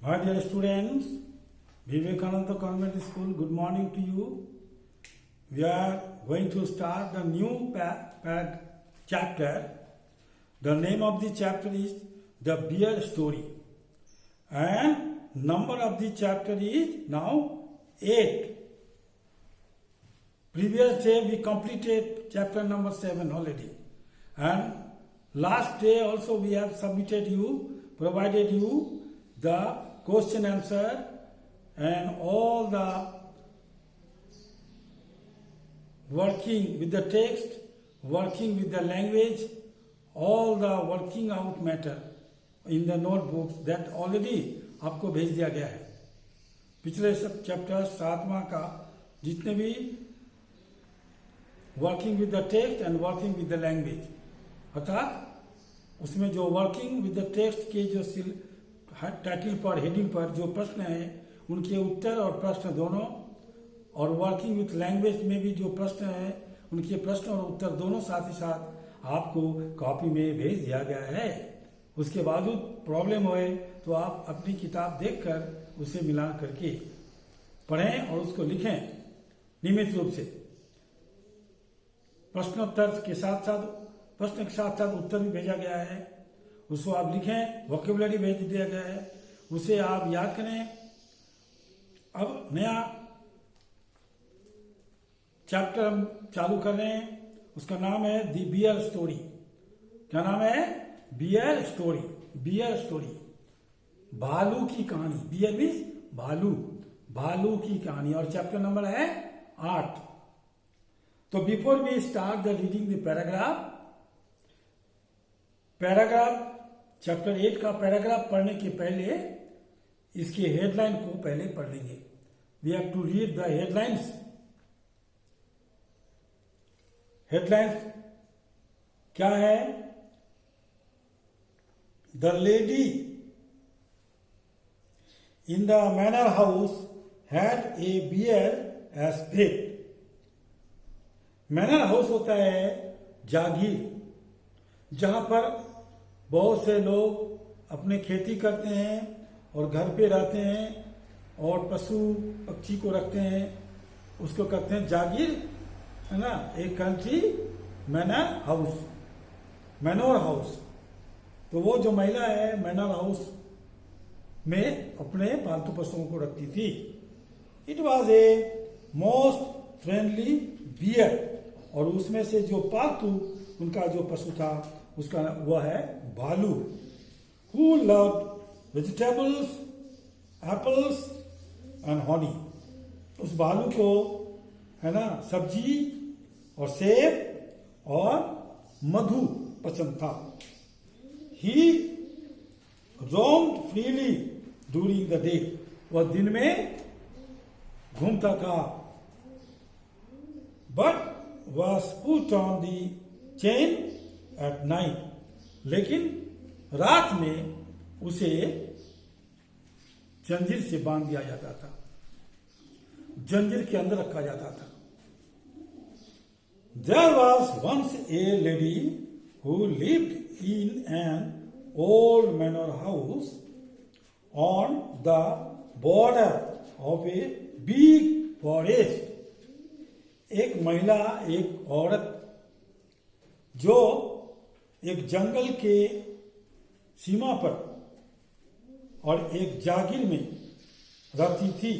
Hi dear students, Vivekananda Convent School, good morning to you. We are going to start the new chapter. The name of the chapter is The Bear Story. And number of the chapter is now 8. Previous day we completed chapter number 7 already. And last day also we have provided you the question answer and all the working with the text, working with the language, all the working out matter in the notebooks that already आपको भेज दिया गया है. पिछले सब chapter 7वां का जितने भी working with the text and working with the language, अर्थात उसमें जो वर्किंग विद द टेक्स्ट के जो टाइटल पर हेडिंग पर जो प्रश्न है उनके उत्तर और प्रश्न दोनों, और वर्किंग विथ लैंग्वेज में भी जो प्रश्न है उनके प्रश्न और उत्तर दोनों साथ ही साथ आपको कॉपी में भेज दिया गया है. उसके बावजूद प्रॉब्लम होए तो आप अपनी किताब देखकर उसे मिला करके पढ़ें और उसको लिखें नियमित रूप से. प्रश्नोत्तर के साथ साथ प्रश्न के साथ साथ उत्तर भी भेजा गया है, उसको आप लिखें. वोकेबुलरी भेज दिया गया है, उसे आप याद करें. अब नया चैप्टर हम चालू कर रहे हैं, उसका नाम है दी बियर स्टोरी. क्या नाम है? Beer story. बियर स्टोरी, भालू की कहानी. बियर मीन्स भालू, भालू की कहानी. और चैप्टर नंबर है 8. तो before we start the reading the paragraph chapter 8 का पैराग्राफ पढ़ने के पहले इसके हेडलाइन को पहले पढ़ लेंगे. We have to read the headlines. Headlines क्या है? The lady in the manor house had a bear as pet. Manor house होता है जागीर, जहां पर बहुत से लोग अपने खेती करते हैं और घर पे रहते हैं और पशु पक्षी को रखते हैं, उसको कहते हैं जागीर, है ना. एक कंट्री मैनर हाउस, मैनोर हाउस. तो वो जो महिला है मैनर हाउस में अपने पालतू पशुओं को रखती थी. It was a most friendly bear. और उसमें से जो पालतू उनका जो पशु था उसका वह है भालू. Who loved vegetables, apples and honey. उस भालू को, है ना, सब्जी और सेब और मधु पसंद था. He roamed freely during the day. वह दिन में घूमता था. But was put on the chain at night. लेकिन रात में उसे जंजीर से बांध दिया जाता था, जंजीर के अंदर रखा जाता था. There was once a lady who lived in an old manor house on the border of a big forest. एक महिला, एक औरत जो एक जंगल के सीमा पर और एक जागीर में रहती थी.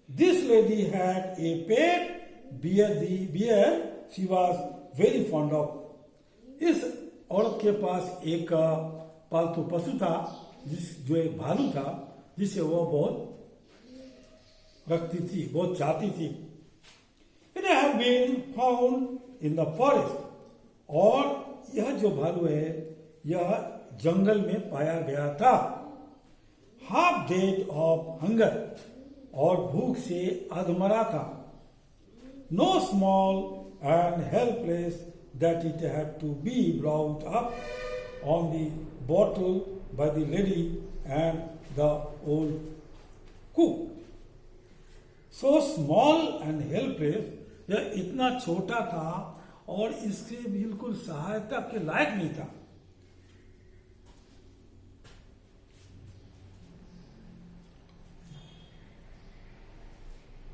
This lady had a pet bear. The bear she was very fond of. इस औरत के पास एक पालतू पशु था, जो एक भालू था, जिसे वो बहुत रखती थी, बहुत चाहती थी. It have been found in the forest. और यह जो भालू है यह जंगल में पाया गया था. Half dead of hunger. और भूख से अधमरा था. No small and helpless that it had to be brought up on the bottle by the lady and the old cook. So small and helpless. यह इतना छोटा था और इसके बिल्कुल सहायता के लायक नहीं था.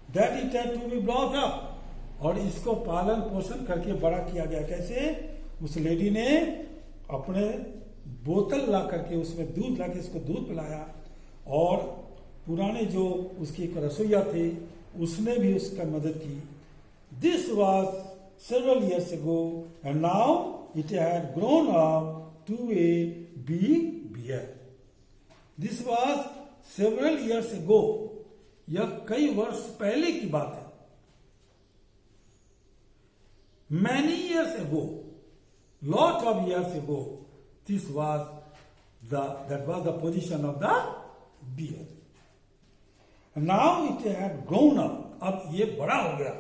That it had to be brought up, और इसको पालन पोषण करके बड़ा किया गया। कैसे? उस लेडी ने अपने बोतल ला करके उसमें दूध ला के इसको दूध पिलाया, और पुराने जो उसकी एक रसोईया थे उसने भी उसका मदद की। This was several years ago, and now it had grown up to a big bear. This was several years ago. यह कई वर्ष पहले की बात है। Many years ago, lot of years ago, this was that was the position of the bear. Now it had grown up. अब ये बड़ा हो गया।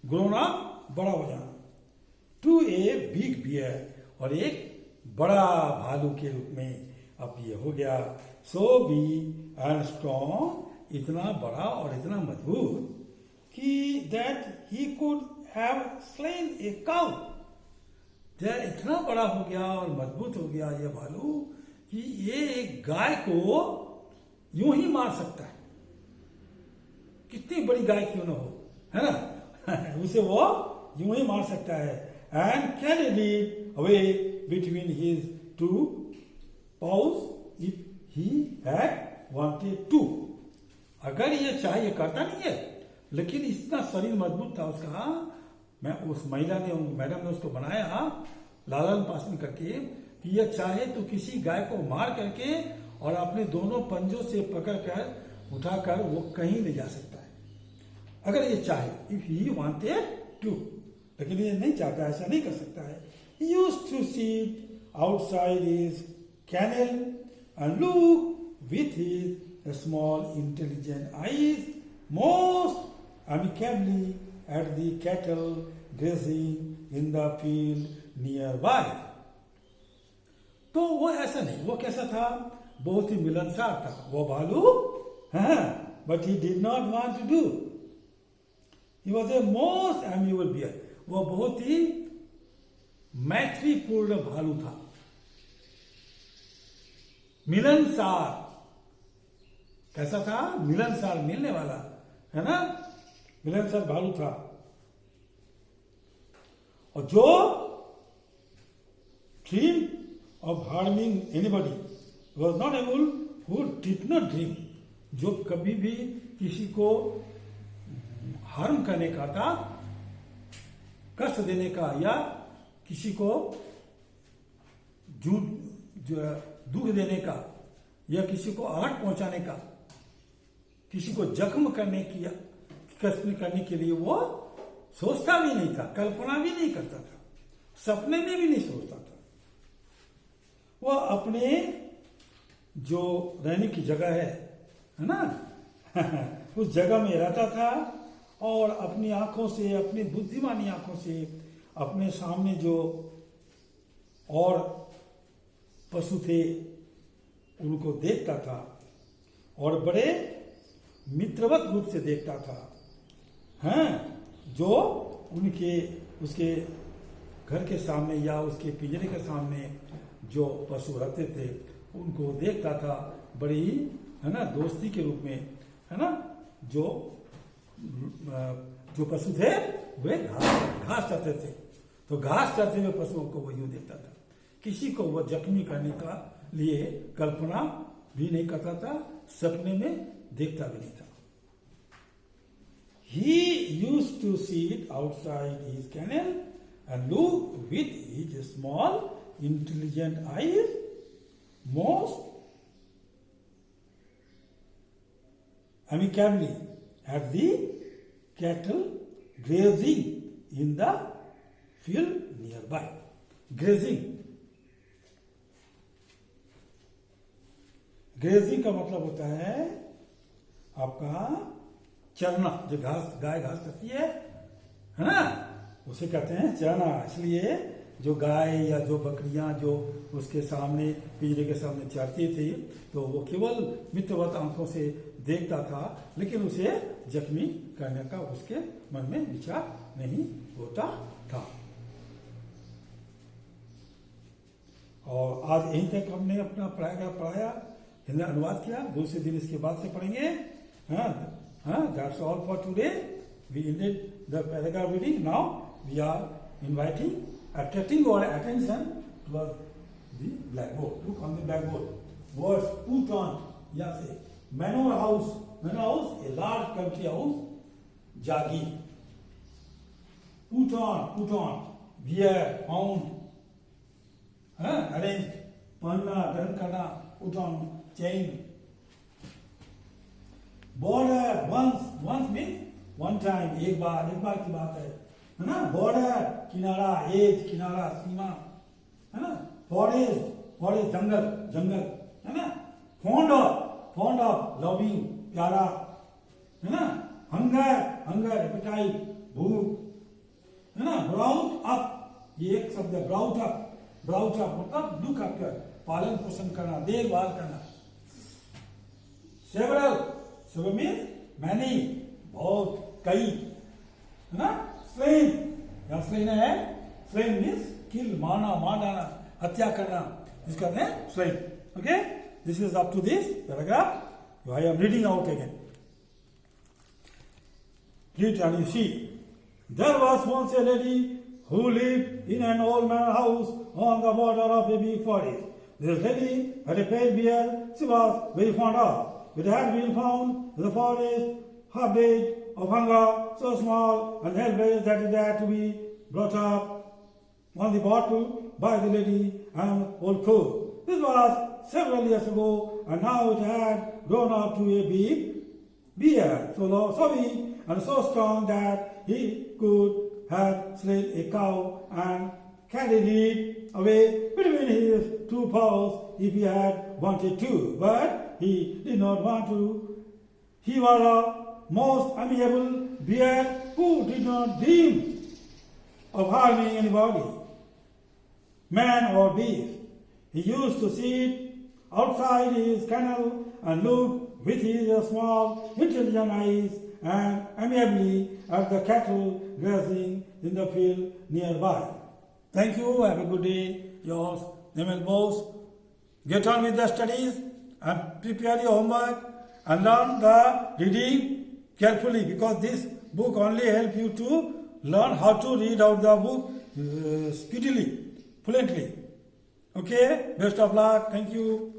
Grown up, बड़ा हो जाना। टू ए बिग बियर, और एक बड़ा भालू के रूप में अब ये हो गया। सो बी एंड स्ट्रॉन्ग, इतना बड़ा और इतना मजबूत कि that he could have slain a cow. इतना बड़ा हो गया और मजबूत हो गया ये भालू कि ये एक गाय को यूं ही मार सकता है, कितनी बड़ी गाय क्यों ना हो, है ना। उसे वो यूं ही मार सकता है। And carried it away between his two paws if he had wanted to. अगर ये चाहे, ये करता नहीं है, लेकिन इतना शरीर मजबूत था उसका। मैं उस मैडम ने उसको बनाया लालन पालन करके कि ये चाहे तो किसी गाय को मार करके और अपने दोनों पंजों से पकड़कर उठाकर वो कहीं ले जा सकता है, अगर ये चाहे, इफ ही वांटेड टू। लेकिन ये नहीं चाहता, ऐसा नहीं कर सकता है। He used to sit outside his kennel and look with his small intelligent eyes most amicably at the cattle grazing in the field nearby. तो वो ऐसा नहीं, वो कैसा था? बहुत ही मिलनसार था वो भालू, but he did not want to do. He was a most amiable bear. वो बहुत ही मैत्रीपूर्ण भालू था, मिलनसार। कैसा था? मिलनसार, मिलने वाला, है ना, मिलनसार भालू था। और जो dream of harming anybody was not able, who did not dream, जो कभी भी किसी को हार्म करने का था, कष्ट देने का, या किसी को दुख देने का, या किसी को आहट पहुंचाने का, किसी को जख्म करने की, कष्ट करने के लिए वो सोचता भी नहीं था, कल्पना भी नहीं करता था, सपने में भी नहीं सोचता था। वो अपने जो रहने की जगह है ना उस जगह में रहता था, और अपनी आंखों से, अपनी बुद्धिमानी आंखों से अपने सामने जो और पशु थे उनको देखता था, और बड़े मित्रवत रूप से देखता था, हैं, जो उसके घर के सामने या उसके पिंजरे के सामने जो पशु रहते थे उनको देखता था, बड़ी, है ना, दोस्ती के रूप में, है ना। जो पशु थे वे घास चाहते थे, तो घास चाहते हुए पशुओं को वो यूं देखता था। किसी को वो जख्मी करने का लिए कल्पना भी नहीं करता था, सपने में देखता भी नहीं था। He used to sit outside his kennel and look with his small intelligent eyes most amicably at the cattle grazing in the field nearby. Grazing का मतलब होता है आपका चरना। जो गाय घास खाती है ना, उसे कहते हैं चरना। इसलिए जो गाय या जो बकरियां जो उसके सामने, पिंजरे के सामने चरती थी, तो वो केवल मित्रवत आंखों से देखता था, लेकिन उसे जख्मी करने का उसके मन में विचार नहीं होता था। और आज यहीं तक हमने अपना पढ़ाया, हिंदी अनुवाद किया। दूसरे दिन इसके बाद से पढ़ेंगे। हाँ, That's all for today. We ended the paragraph reading. Now we are attracting your attention towards the blackboard. Look on the blackboard. Words put on. Yeah, say manor house. Manor house, a large country house. Jagi. Put on. Wear, found. Arrange. Panna, done karna. Put on, chain. Border, once means one time, एक बार की बात है ना. Border, किनारा, edge, किनारा, सीमा, है ना. Forest, जंगल, है ना. Fond of, loving, प्यारा, है ना. Hunger, appetite, भूख, है ना. Brought up, ये एक शब्द है. Brought up मतलब look after, पालन पोषण करना, देखभाल करना. Several means many, बहुत, कई, है ना. Slain, यहाँ slain है. Slain means kill, मार डालना, हत्या करना. इस कहते हैं slain. Okay, this is up to this paragraph. I am reading out again. Read and you see. There was once a lady who lived in an old manor house on the border of a big forest. This lady had a pale bear she was very fond of. It had been found in the forest, half dead of hunger, so small and helpless that it had to be brought up on the bottle by the lady and old cook. This was several years ago, and now it had grown up to a big bear, so big and so strong that he could have slain a cow and carried it away between his two paws if he had wanted to. But he did not want to. He was a most amiable bear who did not dream of harming anybody, man or beast. He used to sit outside his kennel and look with his small, intelligent eyes and amiably at the cattle grazing in the field nearby. Thank you. Have a good day. Yours, Nemel Bose. Get on with the studies and prepare your homework and learn the reading carefully, because this book only helps you to learn how to read out the book speedily, fluently. Okay? Best of luck. Thank you.